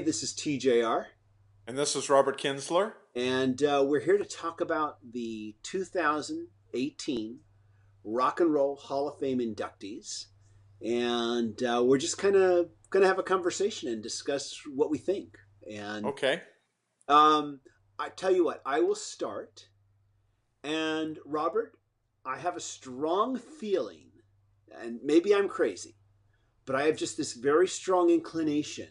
this is TJR, And this is Robert Kinsler. and we're here to talk about the 2018 Rock and Roll Hall of Fame inductees. And we're just kind of going to have a conversation and discuss what we think. And Okay. um, I tell you what, I will start. And Robert, I have a strong feeling, and maybe I'm crazy, but I have just this very strong inclination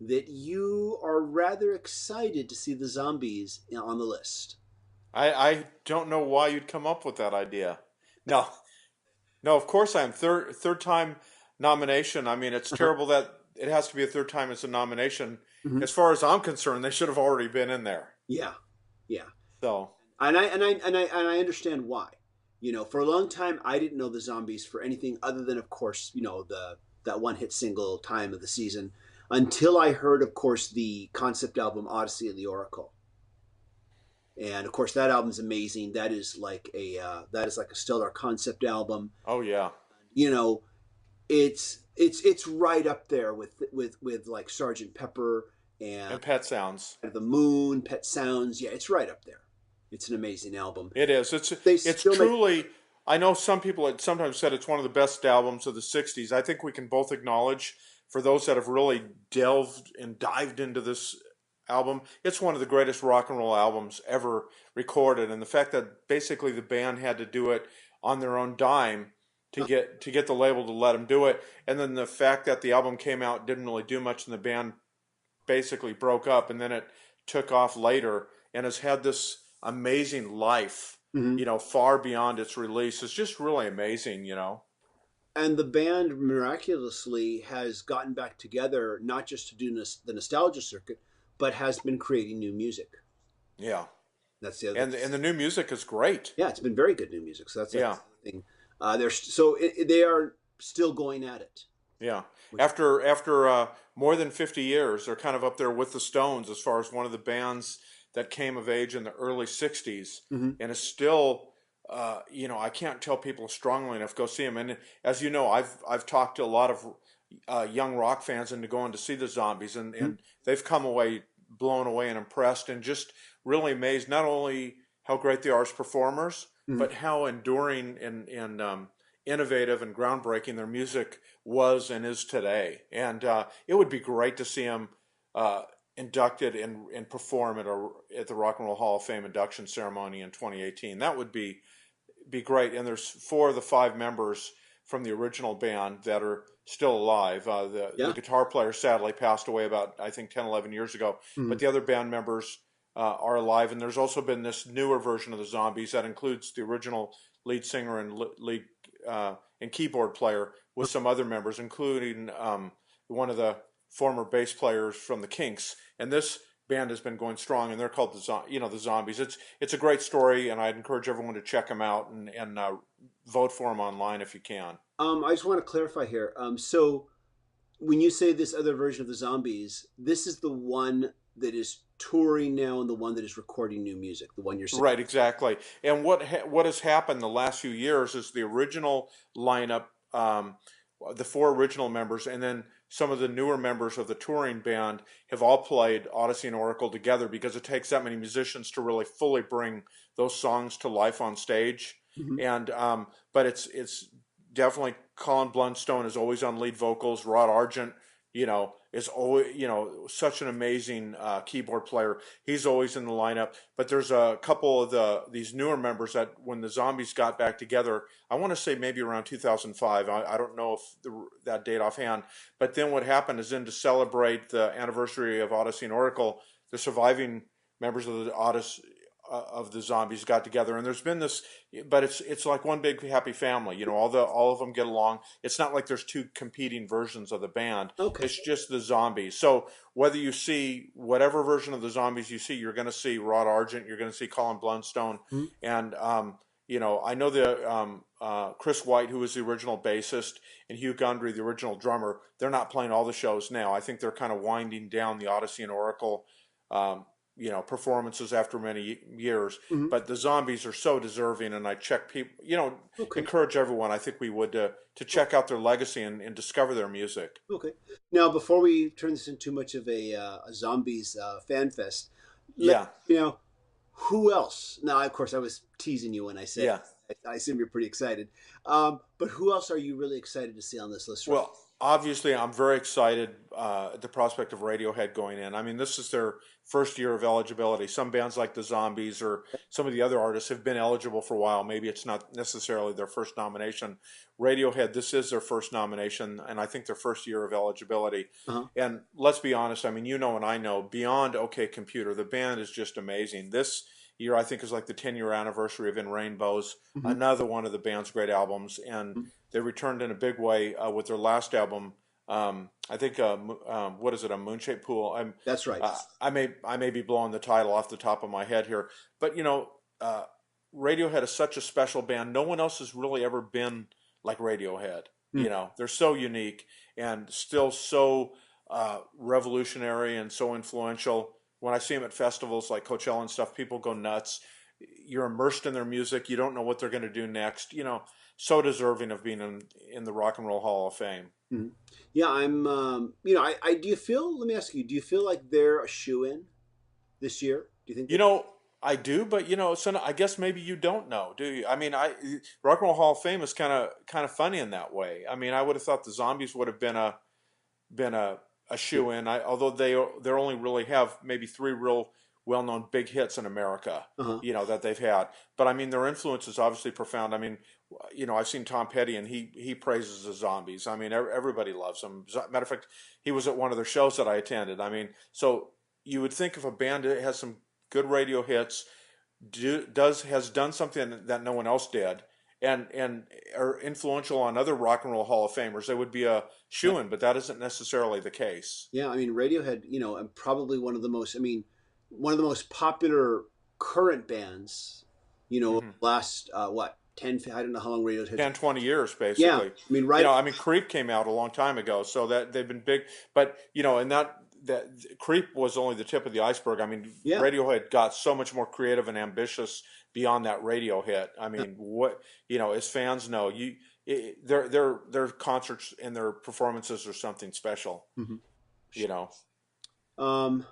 that you are rather excited to see the Zombies on the list. I don't know why you'd come up with that idea. No, no, of course I am. Third time nomination. I mean, it's Uh-huh. terrible that it has to be a third time as a nomination. Hmm. As far as I'm concerned, they should have already been in there. Yeah, yeah, So, and I understand why. For a long time, I didn't know the Zombies for anything other than, of course, the that one hit single "Time of the Season," until I heard, of course, the concept album "Odyssey of the Oracle." And of course, that album's amazing. That is like a stellar concept album. oh yeah. You know, it's right up there with like Sergeant Pepper and And Pet Sounds. the Moon, Pet Sounds. Yeah, it's right up there. It's an amazing album. It is. They It's still make. truly. I know some people had sometimes said it's one of the best albums of the '60s. I think we can both acknowledge, for those that have really delved and dived into this album, it's one of the greatest rock and roll albums ever recorded. And the fact that basically the band had to do it on their own dime to get the label to let them do it, and then the fact that the album came out didn't really do much, and the band basically broke up, and then it took off later and has had this amazing life, Mhm. far beyond its release. It's just really amazing. And the band miraculously has gotten back together, not just to do the nostalgia circuit, but has been creating new music. Yeah. That's the other. And the new music is great. Yeah, it's been very good new music. So that's Yeah. the thing. They are still going at it. Yeah. Which, After more than 50 years, they're kind of up there with the Stones as far as one of the bands that came of age in the early 60s Mhm. and is still I can't tell people strongly enough go see them. And as you know, I've talked to a lot of young rock fans into going to see the Zombies, and they've come away blown away and impressed and just really amazed not only how great they are as performers, Mhm. but how enduring and innovative and groundbreaking their music was and is today. And it would be great to see them uh, inducted and perform at the Rock and Roll Hall of Fame induction ceremony in 2018. That would be great. And there's four of the five members from the original band that are still alive. The Yeah. guitar player sadly passed away about, I think, 10, 11 years ago. But Mhm. the other band members are alive. And there's also been this newer version of the Zombies that includes the original lead singer and lead and keyboard player with some other members, including one of the former bass players from the Kinks. And this band has been going strong, and they're called the Zombies. It's a great story, and I'd encourage everyone to check them out and vote for them online if you can. I just want to clarify here. So when you say this other version of the Zombies, this is the one that is touring now and the one that is recording new music. The one you're saying. Right, exactly. And what has happened the last few years is the original lineup, the four original members, and then some of the newer members of the touring band have all played Odyssey and Oracle together because it takes that many musicians to really fully bring those songs to life on stage. Mhm. And but it's definitely Colin Blunstone is always on lead vocals. Rod Argent, is always such an amazing keyboard player. He's always in the lineup. But there's a couple of these newer members that when the Zombies got back together, I want to say maybe around 2005. I don't know if that date offhand. But then what happened is then to celebrate the anniversary of Odyssey and Oracle, the surviving members of the Zombies got together, and there's been this, but it's like one big happy family. All of them get along. It's not like there's two competing versions of the band. Okay. It's just the Zombies. So whether you see whatever version of the Zombies you see, you're going to see Rod Argent, you're going to see Colin Blunstone, Mhm. and I know the Chris White, who was the original bassist, and Hugh Gundry, the original drummer. They're not playing all the shows now. I think they're kind of winding down the Odyssey and Oracle performances after many years. Hmm. But the Zombies are so deserving, and I check people, Okay. encourage everyone. I think we would to Oh, check out their legacy and discover their music. okay. Now, before we turn this into too much of a zombies fan fest, let Yeah, you know who else. Now, of course, I was teasing you when I said yeah. I assume you're pretty excited. But who else are you really excited to see on this list right Well, obviously, I'm very excited at the prospect of Radiohead going in. I mean, this is their first year of eligibility. Some bands like the Zombies or some of the other artists have been eligible for a while. Maybe it's not necessarily their first nomination. Radiohead, this is their first nomination, and I think their first year of eligibility. now? Uh-huh. And let's be honest, I mean, and I know, beyond OK Computer, the band is just amazing. This year, I think, is like the 10-year anniversary of In Rainbows, Hmm. another one of the band's great albums. And they returned in a big way with their last album. I think what is it? A Moonshaped Pool. That's right. I may be blowing the title off the top of my head here, but Radiohead is such a special band. No one else has really ever been like Radiohead. Mm. They're so unique and still so revolutionary and so influential. When I see them at festivals like Coachella and stuff, people go nuts. You're immersed in their music. You don't know what they're going to do next. So deserving of being in the Rock and Roll Hall of Fame. Mhm. Yeah, I'm. I do you feel? Let me ask you. Do you feel like they're a shoe in this year? Do you think You that? know, I do, but so I guess maybe you don't know, do you? I mean, Rock and Roll Hall of Fame is kind of funny in that way. I mean, I would have thought the Zombies would have been a shoe in. Although they only really have maybe three real well known big hits in America, Uh huh. that they've had. But I mean, their influence is obviously profound. I mean, I've seen Tom Petty and he praises the Zombies. I mean, everybody loves them. Matter of fact, he was at one of their shows that I attended. I mean, so you would think if a band that has some good radio hits has done something that no one else did and are influential on other Rock and Roll Hall of Famers, they would be a Yeah. shoo-in, but that isn't necessarily the case. Yeah. I mean, Radiohead. And probably one of the most. I mean, one of the most popular current bands. Hmm. Last what 10? I don't know how long Radiohead. 10, 20 years, Yeah. basically. I mean, right. I mean, Creep came out a long time ago, so that they've been big. But, and that Creep was only the tip of the iceberg. I mean, Yeah. Radiohead got so much more creative and ambitious beyond that radio hit. I mean, as fans know, their concerts and their performances are something special, Hmm. you know. Um.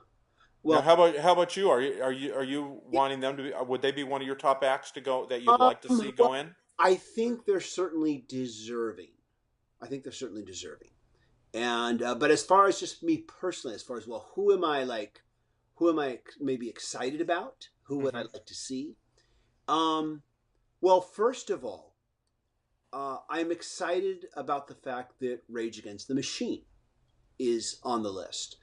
Now, Well. how about you? Are you wanting them to be? Would they be one of your top acts to go that you'd like to see Well, go in? I think they're certainly deserving. I think they're certainly deserving. And but as far as just me personally, as far as well, who am I like? Who am I maybe excited about? Who would I Hmm. like to see? Um, well, first of all, I'm excited about the fact that Rage Against the Machine is on the list.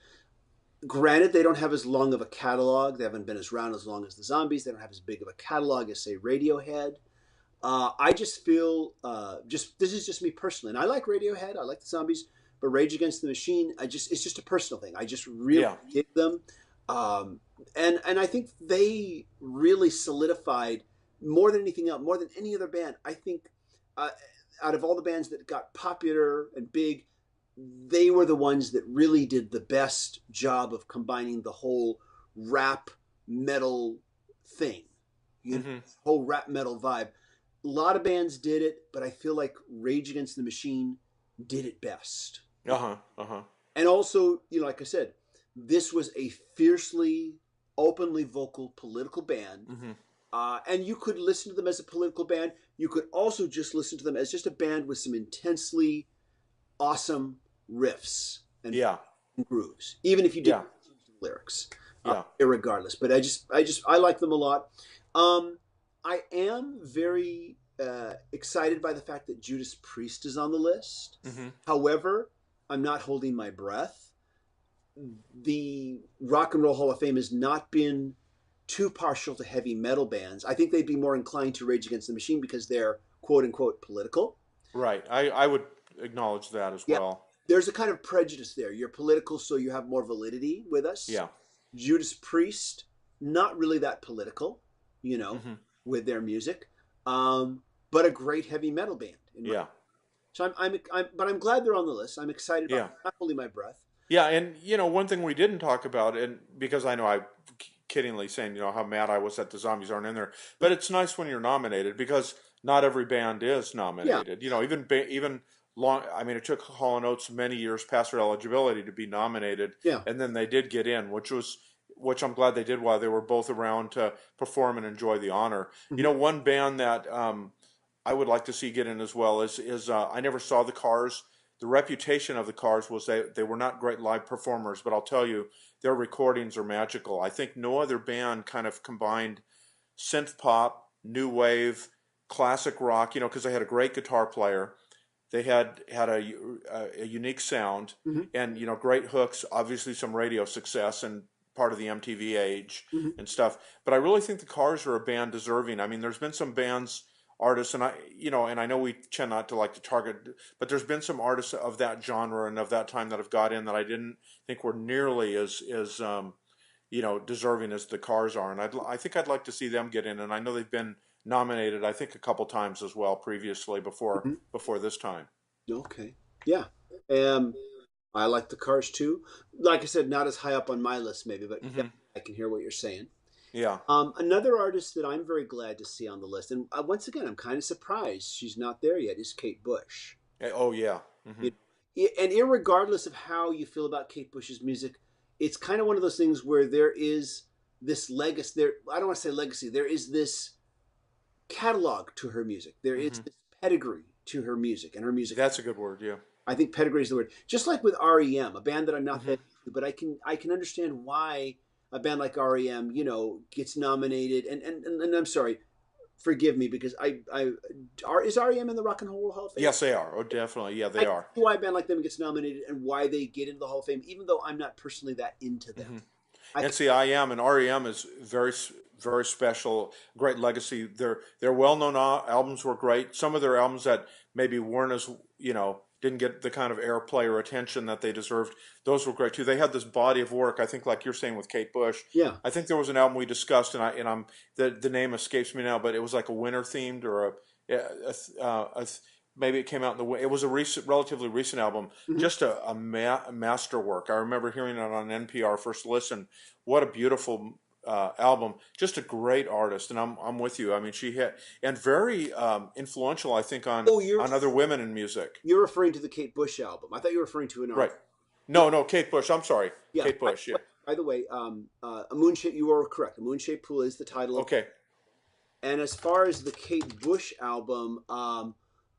Granted, they don't have as long of a catalog. They haven't been as around as long as the Zombies. They don't have as big of a catalog as say Radiohead. I just feel just this is just me personally, and I like Radiohead. I like the Zombies, but Rage Against the Machine, it's just a personal thing. I just really Yeah. dig them, and I think they really solidified more than anything else, more than any other band. I think uh, out of all the bands that got popular and big, they were the ones that really did the best job of combining the whole rap metal thing, Hmm. whole rap metal vibe. A lot of bands did it, but I feel like Rage Against the Machine did it best. Uh huh. Uh huh. And also, like I said, this was a fiercely, openly vocal political band. Hmm. And you could listen to them as a political band. You could also just listen to them as just a band with some intensely awesome riffs and Yeah. grooves, even if you didn't Yeah. listen to the lyrics, Yeah. irregardless. But I like them a lot. I am very excited by the fact that Judas Priest is on the list. Hmm. However, I'm not holding my breath. The Rock and Roll Hall of Fame has not been too partial to heavy metal bands. I think they'd be more inclined to Rage Against the Machine because they're quote unquote political. Right. I would acknowledge that as Yeah, well. there's a kind of prejudice there. You're political, so you have more validity with us. Yeah. Judas Priest, not really that political, you know, Hmm. with their music, but a great heavy metal band. Yeah. So but I'm glad they're on the list. I'm excited about Yeah. it. I'm not holding my breath. Yeah. And one thing we didn't talk about, and because I know I kiddingly saying, how mad I was that the Zombies aren't in there. But it's nice when you're nominated because not every band is Yeah, nominated. Even long. I mean, it took Hall and Oates many years past their eligibility to be nominated, yeah. and then they did get in, which I'm glad they did while they were both around to perform and enjoy the honor. Hmm. One band that I would like to see get in as well is I never saw the Cars. The reputation of the Cars was they were not great live performers, but I'll tell you, their recordings are magical. I think no other band kind of combined synth pop, new wave, classic rock. Because they had a great guitar player, they had a unique sound, Hmm. and great hooks. Obviously, some radio success and part of the MTV age Hmm. and stuff. But I really think the Cars are a band deserving. I mean, there's been some bands, artists, and I know we tend not to like to target, but there's been some artists of that genre and of that time that have got in that I didn't think were nearly as deserving as the Cars are, and I think I'd like to see them get in. And I know they've been nominated, I think, a couple times as well previously Hmm. before this time. Okay. Yeah. Um, I like the Cars too. Like I said, not as high up on my list, maybe, but yeah, Hmm. I can hear what you're saying. Yeah. Another artist that I'm very glad to see on the list, and once again, I'm kind of surprised she's not there yet, is Kate Bush. Oh yeah. Hmm. You and irregardless of how you feel about Kate Bush's music, it's kind of one of those things where there is this legacy. There, I don't want to say legacy. There is this catalog to her music. There is Hmm. this pedigree to her music, and her music. That's a good word. Yeah. I think pedigree is the word. Just like with REM, a band that I'm not Hmm. that into, but I can understand why a band like REM, gets nominated. And I'm sorry, forgive me because is REM in the Rock and Roll Hall of Fame? Yes, they are. Oh, definitely. Yeah, I they are. know why a band like them gets nominated and why they get into the Hall of Fame, even though I'm not personally that into them. Hmm. I And see, I am and REM is very special, great legacy. Their well-known albums were great. Some of their albums that maybe weren't as didn't get the kind of airplay or attention that they deserved. Those were great too. They had this body of work. I think, like you're saying with Kate Bush. yeah. I think there was an album we discussed, and I'm the name escapes me now, but it was like a winter themed or a maybe it came out in the. It was a relatively recent album, Hmm. just a masterwork. I remember hearing it on NPR first listen. What a beautiful album! Just a great artist, and I'm with you. I mean, she hit and very influential, I think, on Oh, you're other women in music. you're referring to the Kate Bush album. I thought you were referring to an Right? artist. Yeah, No, Kate Bush. I'm sorry, yeah. Kate Bush. Yeah. By the way, a moonshaped. You are correct. A moonshaped pool is the title of. Okay. And as far as the Kate Bush album,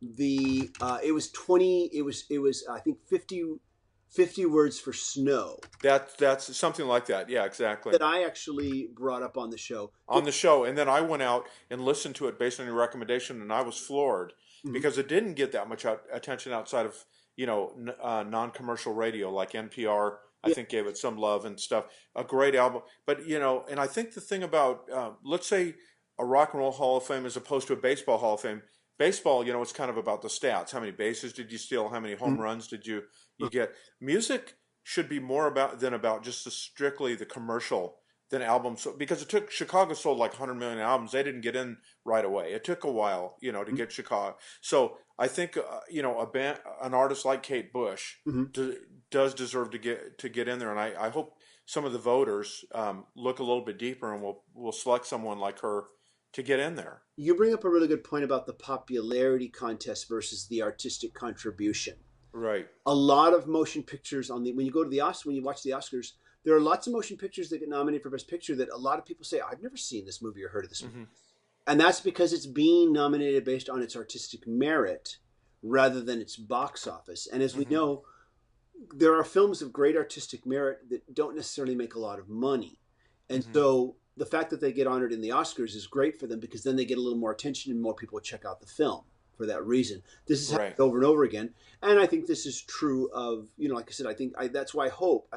the it was 20. It was I think 50 words for snow That's something like that. Yeah, exactly. that I actually brought up on the show. On the show, and then I went out and listened to it based on your recommendation, and I was floored Mhm. because it didn't get that much attention outside of non-commercial radio like NPR. I Yeah. think gave it some love and stuff. A great album, but and I think the thing about let's say a rock and roll Hall of Fame as opposed to a baseball Hall of Fame. Baseball, it's kind of about the stats. How many bases did you steal? How many home Mhm. runs did you get? Music should be more about just strictly the commercial than albums because it took Chicago sold like 100 million albums. They didn't get in right away. It took a while, to get Chicago. So I think a band, an artist like Kate Bush Mhm. does deserve to get in there, and I hope some of the voters look a little bit deeper and will select someone like her to get in there. You bring up a really good point about the popularity contest versus the artistic contribution. Right. A lot of motion pictures when you go to the Oscars, when you watch the Oscars, there are lots of motion pictures that get nominated for Best Picture that a lot of people say, I've never seen this movie or heard of this movie. Hmm. And that's because it's being nominated based on its artistic merit rather than its box office. And as we Hmm. know, there are films of great artistic merit that don't necessarily make a lot of money. And Hmm. so the fact that they get honored in the Oscars is great for them because then they get a little more attention and more people check out the film for that reason. This has happened Right. over and over again. And I think this is true of, like I said, that's why I hope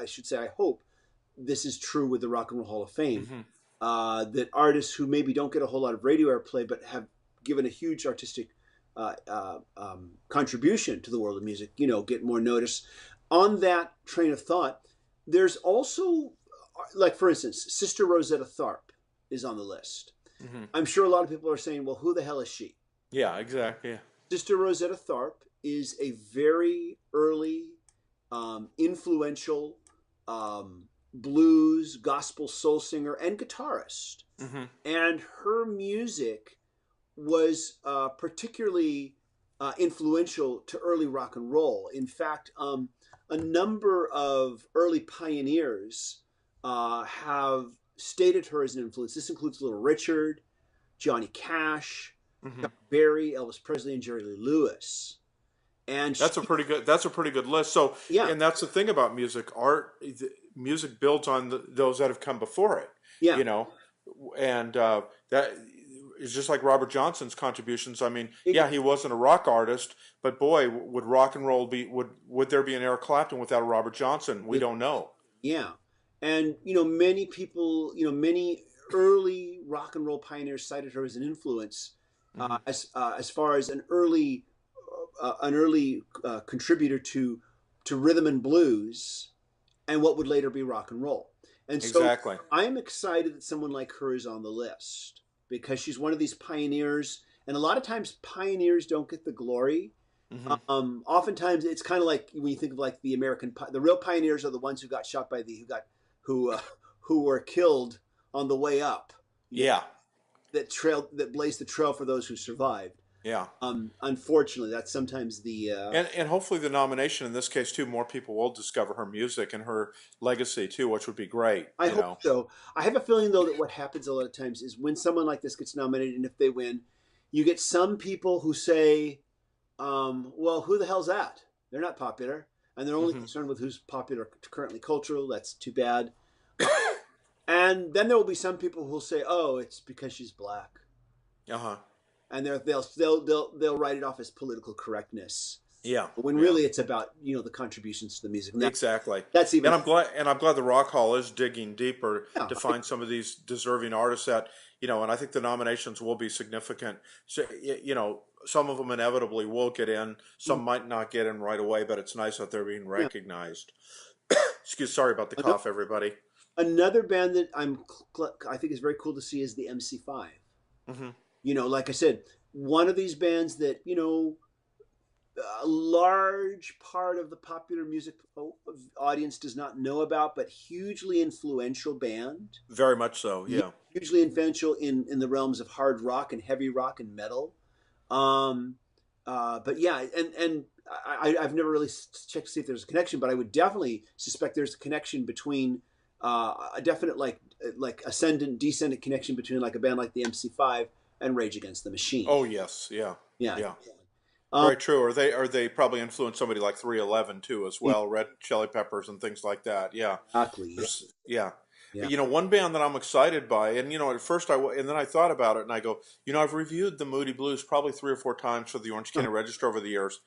this is true with the Rock and Roll Hall of Fame. Hmm. That artists who maybe don't get a whole lot of radio airplay but have given a huge artistic contribution to the world of music, get more notice. On that train of thought, there's also, like for instance, Sister Rosetta Tharpe is on the list. Hmm. I'm sure a lot of people are saying, well, who the hell is she? Yeah. Exactly. Yeah. Sister Rosetta Tharpe is a very early, influential blues, gospel soul singer, and guitarist. Hmm. And her music was particularly influential to early rock and roll. In fact, a number of early pioneers have stated her as an influence. This includes Little Richard, Johnny Cash, Hmm. Chuck Berry, Elvis Presley, and Jerry Lee Lewis. And she, That's a pretty good list. So, yeah, and that's the thing about music. Music builds on those that have come before it. yeah, You know, and that is just like Robert Johnson's contributions. I mean, yeah, he exactly. wasn't a rock artist, but boy, would rock and roll be would there be an Eric Clapton without a Robert Johnson? We don't know. Yeah. And, many people, many early rock and roll pioneers cited her as an influence, Hmm. as far as an early contributor to rhythm and blues and what would later be rock and roll. And so Exactly. I'm excited that someone like her is on the list because she's one of these pioneers. And a lot of times pioneers don't get the glory. Hmm. Oftentimes it's kind of like when you think of like the real pioneers are the ones who got shot by who uh, who were killed on the way up. You know, Yeah. that blazed the trail for those who survived. Yeah. Unfortunately, that's sometimes And hopefully the nomination in this case too, more people will discover her music and her legacy too, which would be great. I hope so. I have a feeling though that what happens a lot of times is when someone like this gets nominated and if they win, you get some people who say, well, who the hell's that? They're not popular, and they're only Hmm. concerned with who's popular currently cultural. That's too bad. And then there will be some people who will say, "Oh, it's because she's black," Uh huh. and they'll write it off as political correctness. Yeah. But when Yeah. really it's about the contributions to the music, and Exactly. that's even And I'm glad the Rock Hall is digging deeper yeah, to find some of these deserving artists that, and I think the nominations will be significant. So, some of them inevitably will get in, some might not get in right away, but it's nice that they're being yeah. recognized. Sorry about the Ano- cough, everybody. Another band that I think is very cool to see is the MC5. Hmm. Like I said, one of these bands that a large part of the popular music audience does not know about, but hugely influential band. Very much so, yeah. Hugely influential in the realms of hard rock and heavy rock and metal. Um, but yeah, and I've never really checked to see if there's a connection, but I would definitely suspect there's a connection between a definite like ascendant descendant connection between like a band like the MC5 and Rage Against the Machine. Oh, yes, yeah, Yeah. yeah. Um, Very true. Or they probably influenced somebody like 311 too as well, Red Chili Peppers and things like that. Yeah. exactly. Yeah. Yeah. Yeah. One band that I'm excited by, and at first and then I thought about it, and I go, I've reviewed the Moody Blues probably 3 or 4 times for the Orange County Register over the years,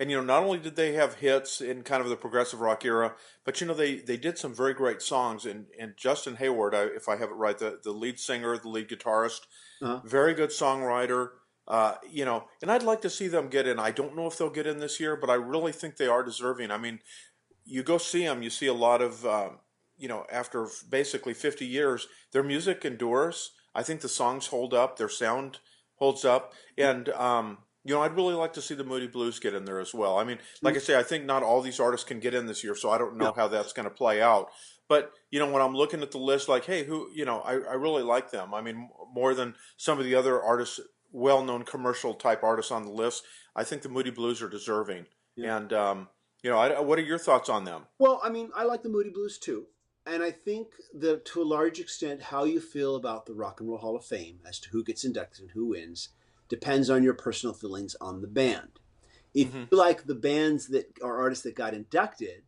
and not only did they have hits in kind of the progressive rock era, but they did some very great songs, and Justin Hayward, if I have it right, the lead singer, the lead guitarist, Uh-huh. very good songwriter. And I'd like to see them get in. I don't know if they'll get in this year, but I really think they are deserving. I mean, you go see them, you see a lot of, after basically 50 years, their music endures. I think the songs hold up, their sound holds up, and I'd really like to see the Moody Blues get in there as well. I mean, like I say, I think not all these artists can get in this year, so I don't know No. how that's going to play out. But when I'm looking at the list, like, hey, who, I really like them. I mean, more than some of the other artists, well-known commercial type artists on the list. I think the Moody Blues are deserving. Yeah. And what are your thoughts on them? Well, I mean, I like the Moody Blues too. And I think that to a large extent, how you feel about the Rock and Roll Hall of Fame as to who gets inducted and who wins depends on your personal feelings on the band. If Hmm. you like the bands that are artists that got inducted,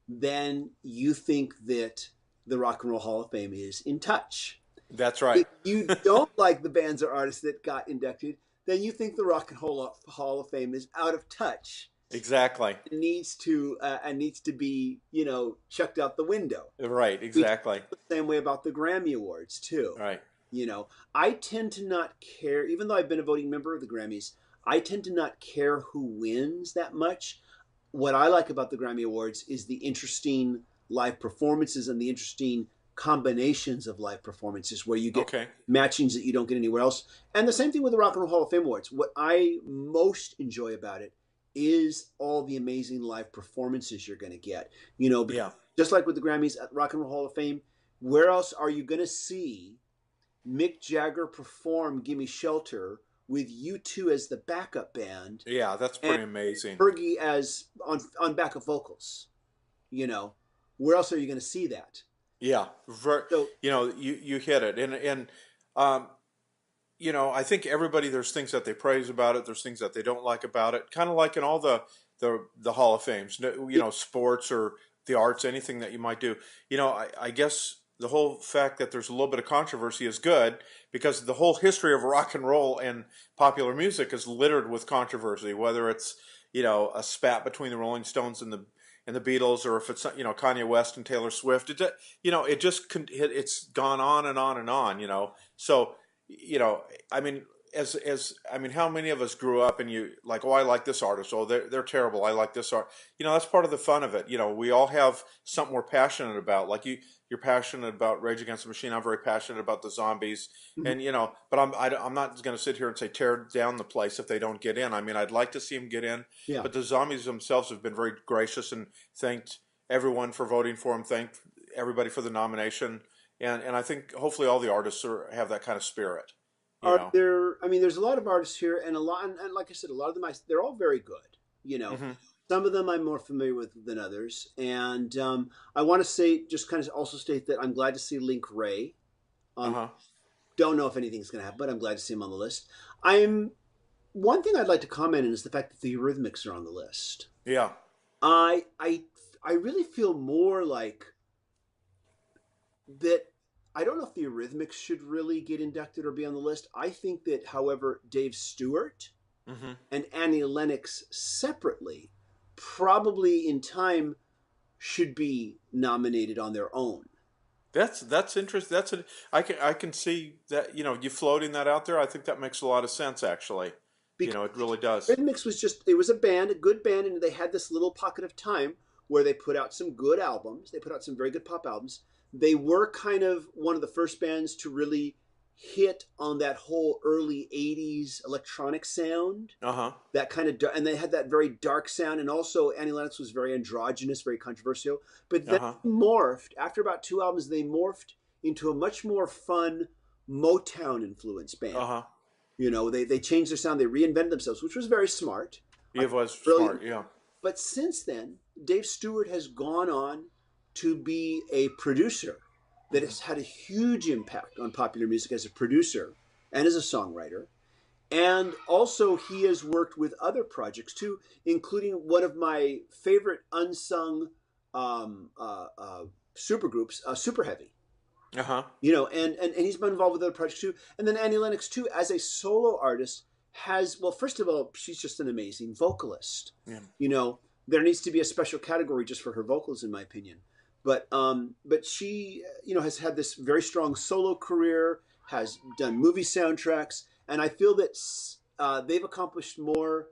then you think that the Rock and Roll Hall of Fame is in touch. That's right. If you don't like the bands or artists that got inducted, then you think the Rock and Roll Hall of Fame is out of touch. Exactly. It needs to be chucked out the window. Right. We Exactly. feel the same way about the Grammy Awards too. Right. I tend to not care, even though I've been a voting member of the Grammys. I tend to not care who wins that much. What I like about the Grammy Awards is the interesting live performances and the interesting combinations of live performances where you get Okay. matchings that you don't get anywhere else. And the same thing with the Rock and Roll Hall of Fame Awards. What I most enjoy about it is all the amazing live performances you're going to get. Yeah. just like with the Grammys at Rock and Roll Hall of Fame, where else are you going to see Mick Jagger perform "Gimme Shelter" with U2 as the backup band Yeah, that's and pretty amazing. Fergie as on backup vocals? You know, where else are you going to see that? Yeah, So you hit it, and um, I think everybody, there's things that they praise about it, there's things that they don't like about it. Kind of like in all the Hall of Fames, sports or the arts, anything that you might do. I guess the whole fact that there's a little bit of controversy is good because the whole history of rock and roll and popular music is littered with controversy. Whether it's a spat between the Rolling Stones and the Beatles, or if it's Kanye West and Taylor Swift, it's gone on and on and on. So you know, I mean, how many of us grew up and you like, oh, I like this artist, oh, they're terrible, I like this art. That's part of the fun of it. We all have something we're passionate about. Like you're passionate about Rage Against the Machine. I'm very passionate about the Zombies, mhm. and but I'm not going to sit here and say tear down the place if they don't get in. I mean, I'd like to see them get in, Yeah. but the Zombies themselves have been very gracious and thanked everyone for voting for them, thanked everybody for the nomination. And I think hopefully all the artists have that kind of spirit, you Are know. there? I mean, there's a lot of artists here, and a lot, and like I said, a lot of them, they're all very good. You know, Hmm. some of them I'm more familiar with than others, and I want to say, just kind of also state that I'm glad to see Link Ray. Uh Um, huh. don't know if anything's going to happen, but I'm glad to see him on the list. I'm one thing I'd like to comment on is the fact that the Eurythmics are on the list. Yeah. I I I really feel more like that. I don't know if the Eurythmics should really get inducted or be on the list. I think that, however, Dave Stewart Hmm. and Annie Lennox separately probably in time should be nominated on their own. That's interesting. I can see that, you floating that out there. I think that makes a lot of sense actually. Because It really does. Rhythmics was just, it was a band, a good band, and they had this little pocket of time where they put out some good albums. They put out some very good pop albums. They were kind of one of the first bands to really hit on that whole early 80s electronic sound. Uh huh. That kind of, and they had that very dark sound. And also, Annie Lennox was very androgynous, very controversial. But Uh then huh. morphed, after about two albums, they morphed into a much more fun Motown influenced Uh band. huh. They changed their sound, they reinvented themselves, which was very smart. It was Brilliant. smart. Yeah. But since then, Dave Stewart has gone on to be a producer that Hmm. has had a huge impact on popular music as a producer and as a songwriter. And also, he has worked with other projects too, including one of my favorite unsung um, uh, uh, supergroups, Super Heavy. Uh huh. And he's been involved with other projects too. And then Annie Lennox too, as a solo artist, has, well, first of all, she's just an amazing vocalist. Yeah. You know, there needs to be a special category just for her vocals, in my opinion. But she, has had this very strong solo career, has done movie soundtracks, and I feel that they've accomplished more.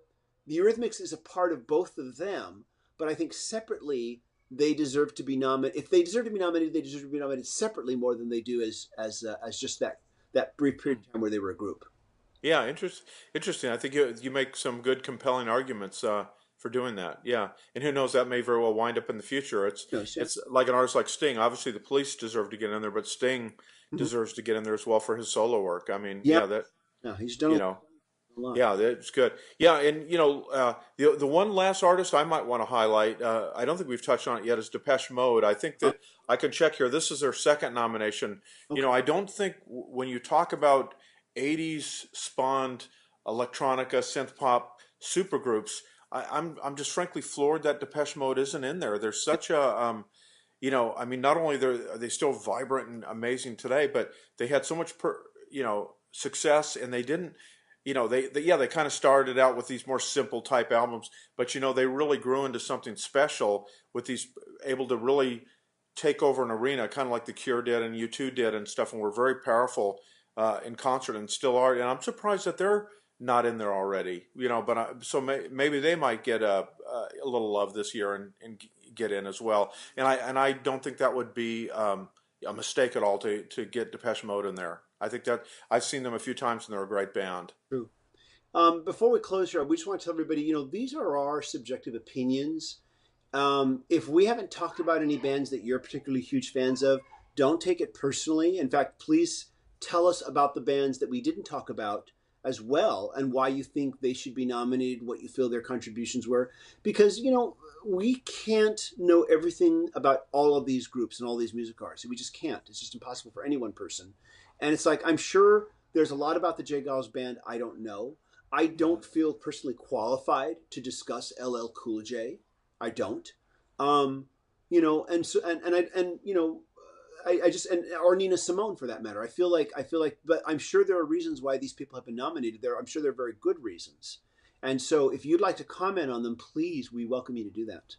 The Eurythmics is a part of both of them, but I think separately they deserve to be nominated. If they deserve to be nominated, they deserve to be nominated separately more than they do as just that brief period of time where they were a group. Yeah, interesting. I think you make some good, compelling arguments for doing that. Yeah, and who knows, that may very well wind up in the future. It's No, so, it's like an artist like Sting. Obviously, the Police deserve to get in there, but Sting mhm. deserves to get in there as well for his solo work. I mean, Yeah, yeah, that no, he's done you know, a lot. yeah, that's good. Yeah, and the one last artist I might want to highlight. I don't think we've touched on it yet. Is Depeche Mode. I think that I can check here. This is their second nomination. Okay. I don't think when you talk about '80s spawned electronica synth pop supergroups, I'm just frankly floored that Depeche Mode isn't in there. There's such a I mean, not only are they still vibrant and amazing today, but they had so much success, and they didn't. They kind of started out with these more simple type albums, but they really grew into something special with these, able to really take over an arena, kind of like the Cure did and U2 did and stuff, and were very powerful in concert and still are. And I'm surprised that they're not in there already. But maybe they might get a little love this year and get in as well. And I don't think that would be a mistake at all to get Depeche Mode in there. I think that I've seen them a few times and they're a great band. True. Before we close here, we just want to tell everybody, these are our subjective opinions. If we haven't talked about any bands that you're particularly huge fans of, don't take it personally. In fact, please tell us about the bands that we didn't talk about as well, and why you think they should be nominated, what you feel their contributions were. Because, we can't know everything about all of these groups and all these music artists. We just can't. It's just impossible for any one person. And it's like, I'm sure there's a lot about the J. Giles band I don't know. I don't feel personally qualified to discuss LL Cool J. I don't. Um, and so and I just, and or Nina Simone for that matter. I feel like, but I'm sure there are reasons why these people have been nominated. I'm sure there are very good reasons. And so, if you'd like to comment on them, please, we welcome you to do that.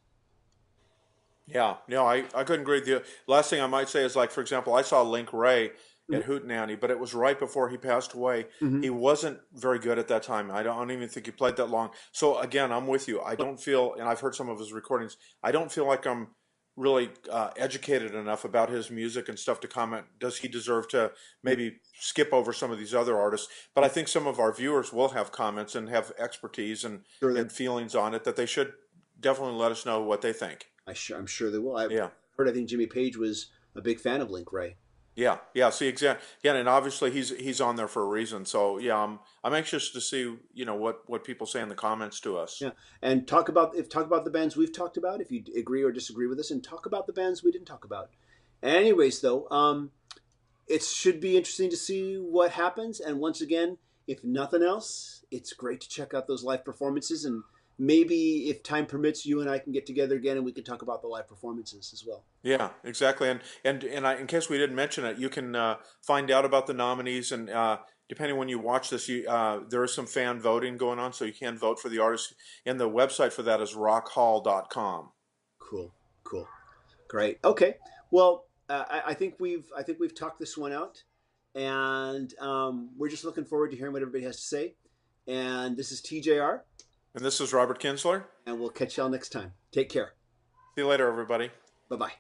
Yeah, no, I couldn't agree with you. Last thing I might say is, like, for example, I saw Link Ray at Hootenanny, but it was right before he passed away. Mm-hmm. He wasn't very good at that time. I don't even think he played that long. So again, I'm with you. I don't feel, and I've heard some of his recordings, I don't feel like I'm really educated enough about his music and stuff to comment. Does he deserve to maybe skip over some of these other artists? But I think some of our viewers will have comments and have expertise Sure, and feelings on it that they should definitely let us know what they think. I'm sure they will. I've Yeah. heard. I think Jimmy Page was a big fan of Link Ray. Yeah, yeah. See, exactly. Yeah, and obviously he's on there for a reason. So yeah, I'm anxious to see what people say in the comments to us. Yeah, and talk about the bands we've talked about. If you agree or disagree with us, and talk about the bands we didn't talk about. Anyways, though, it should be interesting to see what happens. And once again, if nothing else, it's great to check out those live performances. And maybe if time permits, you and I can get together again and we can talk about the live performances as well. Yeah, exactly. In case we didn't mention it, you can find out about the nominees, and depending when you watch this, there is some fan voting going on, so you can vote for the artist. And the website for that is rockhall.com. Cool, cool, great. Okay, well, I think we've talked this one out, and we're just looking forward to hearing what everybody has to say. And this is TJR, And this is Robert Kinsler. and we'll catch y'all next time. Take care. See you later, everybody. Bye bye.